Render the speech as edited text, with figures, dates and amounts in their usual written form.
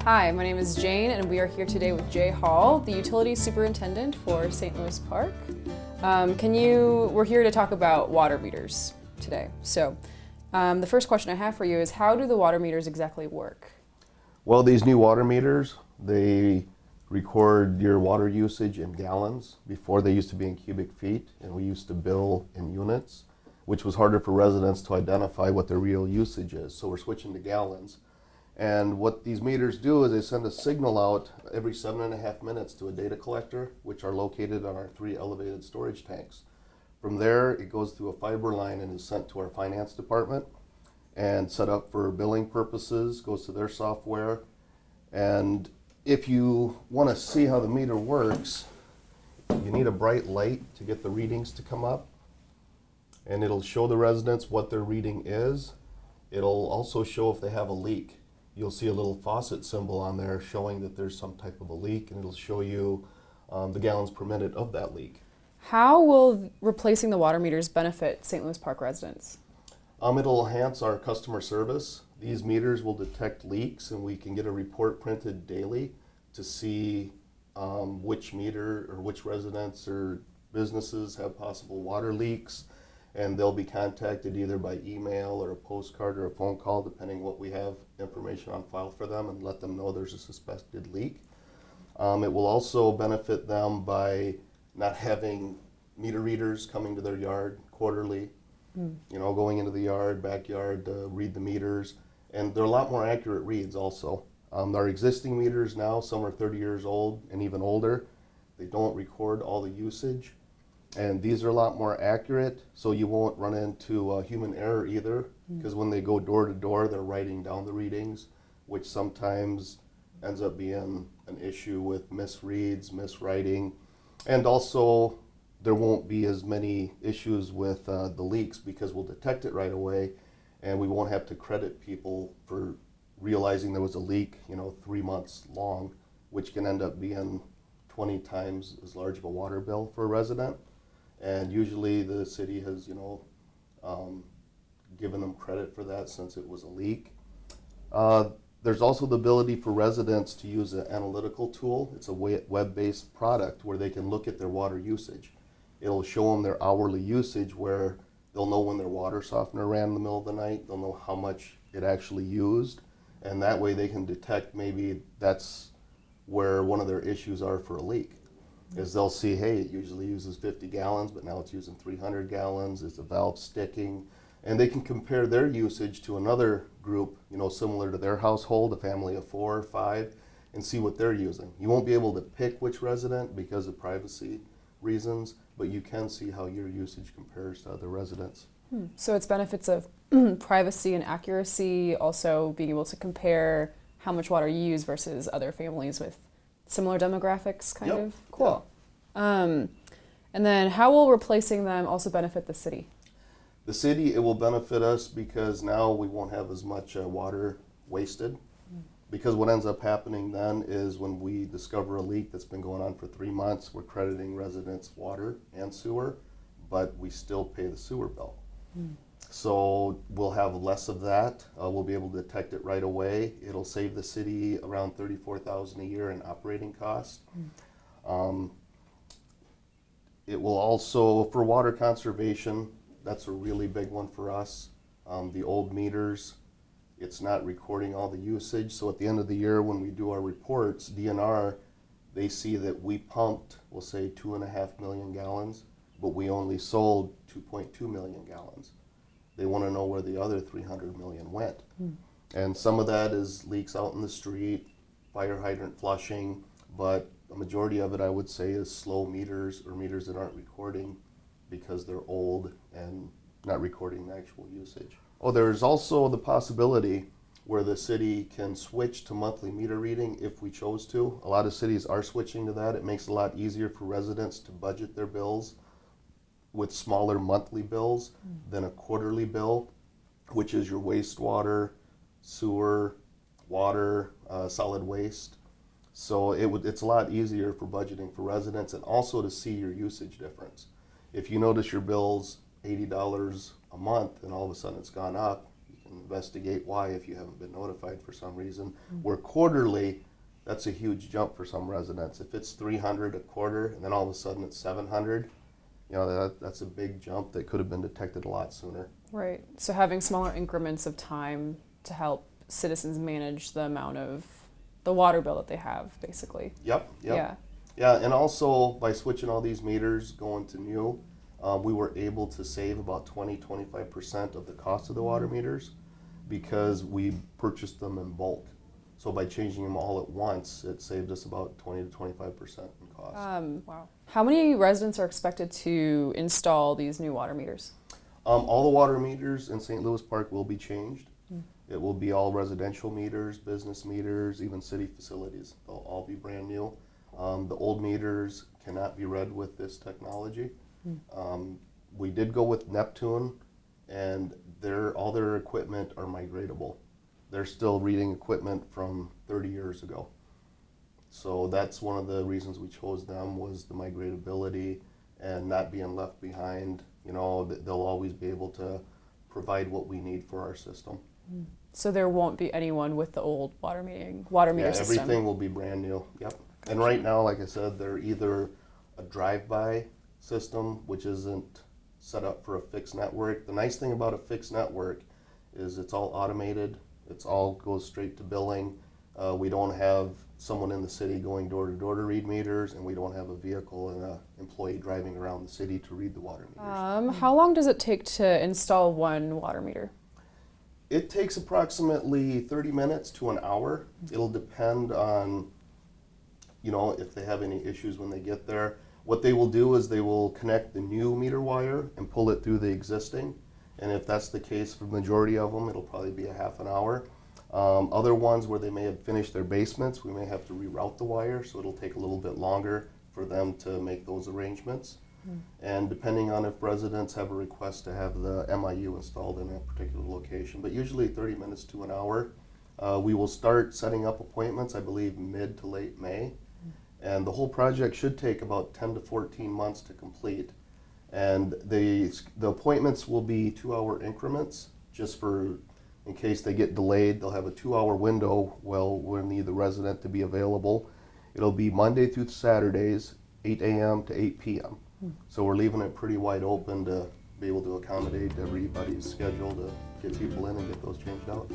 Hi, my name is Jane, and we are here today with Jay Hall, the Utility Superintendent for St. Louis Park. We're here to talk about water meters today. So, the first question I have for you is, how do the water meters exactly work? Well, these new water meters, they record your water usage in gallons. Before, they used to be in cubic feet, and we used to bill in units, which was harder for residents to identify what their real usage is. So we're switching to gallons. And what these meters do is they send a signal out every 7.5 minutes to a data collector, which are located on our 3 elevated storage tanks. From there, it goes through a fiber line and is sent to our finance department and set up for billing purposes, goes to their software. And if you want to see how the meter works, you need a bright light to get the readings to come up. And it'll show the residents what their reading is. It'll also show if they have a leak. You'll see a little faucet symbol on there showing that there's some type of a leak, and it'll show you the gallons per minute of that leak. How will replacing the water meters benefit St. Louis Park residents? It'll enhance our customer service. These meters will detect leaks, and we can get a report printed daily to see which meter or which residents or businesses have possible water leaks. And they'll be contacted either by email or a postcard or a phone call, depending what we have information on file for them, and let them know there's a suspected leak. It will also benefit them by not having meter readers coming to their yard quarterly, going into the yard, backyard to read the meters. And they're a lot more accurate reads also. Our existing meters now, some are 30 years old and even older. They don't record all the usage. And these are a lot more accurate, so you won't run into human error either, because when they go door to door, they're writing down the readings, which sometimes ends up being an issue with misreads, miswriting. And also, there won't be as many issues with the leaks, because we'll detect it right away, and we won't have to credit people for realizing there was a leak, 3 months long, which can end up being 20 times as large of a water bill for a resident. And usually the city has, given them credit for that since it was a leak. There's also the ability for residents to use an analytical tool. It's a web-based product where they can look at their water usage. It'll show them their hourly usage, where they'll know when their water softener ran in the middle of the night. They'll know how much it actually used. And that way they can detect maybe that's where one of their issues are for a leak. Is they'll see, hey, it usually uses 50 gallons, but now it's using 300 gallons. Is the valve sticking? And they can compare their usage to another group, similar to their household, a family of 4 or 5, and see what they're using. You won't be able to pick which resident because of privacy reasons, but you can see how your usage compares to other residents. So it's benefits of privacy and accuracy, also being able to compare how much water you use versus other families with similar demographics, kind of? Cool. And then how will replacing them also benefit the city? The city, it will benefit us because now we won't have as much water wasted. Because what ends up happening then is when we discover a leak that's been going on for 3 months, we're crediting residents water and sewer, but we still pay the sewer bill. So we'll have less of that. We'll be able to detect it right away. It'll save the city around $34,000 a year in operating costs. It will also, for water conservation, that's a really big one for us. The old meters, it's not recording all the usage. So at the end of the year when we do our reports, DNR, they see that we pumped, we'll say 2.5 million gallons, but we only sold 2.2 million gallons. They want to know where the other 300 million went. And some of that is leaks out in the street, fire hydrant flushing, but a majority of it, I would say, is slow meters or meters that aren't recording because they're old and not recording the actual usage. Oh, there's also the possibility where the city can switch to monthly meter reading if we chose to. A lot of cities are switching to that. It makes it a lot easier for residents to budget their bills with smaller monthly bills than a quarterly bill, which is your wastewater, sewer, water, solid waste. So it's a lot easier for budgeting for residents and also to see your usage difference. If you notice your bill's $80 a month and all of a sudden it's gone up, you and investigate why if you haven't been notified for some reason. Where quarterly, that's a huge jump for some residents. If it's 300 a quarter and then all of a sudden it's 700, you know, that's a big jump that could have been detected a lot sooner. Right. So having smaller increments of time to help citizens manage the amount of the water bill that they have, basically. Yep. Yeah. Yeah, and also by switching all these meters going to new, we were able to save about 20-25% of the cost of the water meters because we purchased them in bulk. So by changing them all at once, it saved us about 20-25% in cost. Wow. How many residents are expected to install these new water meters? All the water meters in St. Louis Park will be changed. It will be all residential meters, business meters, even city facilities. They'll all be brand new. The old meters cannot be read with this technology. We did go with Neptune, and all their equipment are migratable. They're still reading equipment from 30 years ago. So that's one of the reasons we chose them, was the migratability and not being left behind. You know, they'll always be able to provide what we need for our system. So there won't be anyone with the old water meter system? Everything will be brand new, yep. Gotcha. And right now, like I said, they're either a drive-by system, which isn't set up for a fixed network. The nice thing about a fixed network is it's all automated. It's all goes straight to billing. We don't have someone in the city going door to door to read meters, and we don't have a vehicle and an employee driving around the city to read the water meters. How long does it take to install one water meter? It takes approximately 30 minutes to an hour. It'll depend on, you know, if they have any issues when they get there. What they will do is they will connect the new meter wire and pull it through the existing. And if that's the case for the majority of them, it'll probably be a half an hour. Other ones where they may have finished their basements, we may have to reroute the wire, so it'll take a little bit longer for them to make those arrangements. And depending on if residents have a request to have the MIU installed in a particular location, but usually 30 minutes to an hour. We will start setting up appointments, I believe, mid to late May. And the whole project should take about 10 to 14 months to complete. And the appointments will be 2-hour increments, just for, in case they get delayed, they'll have a 2-hour window we'll need the resident to be available. It'll be Monday through Saturdays, 8 a.m. to 8 p.m. So we're leaving it pretty wide open to be able to accommodate everybody's schedule to get people in and get those changed out.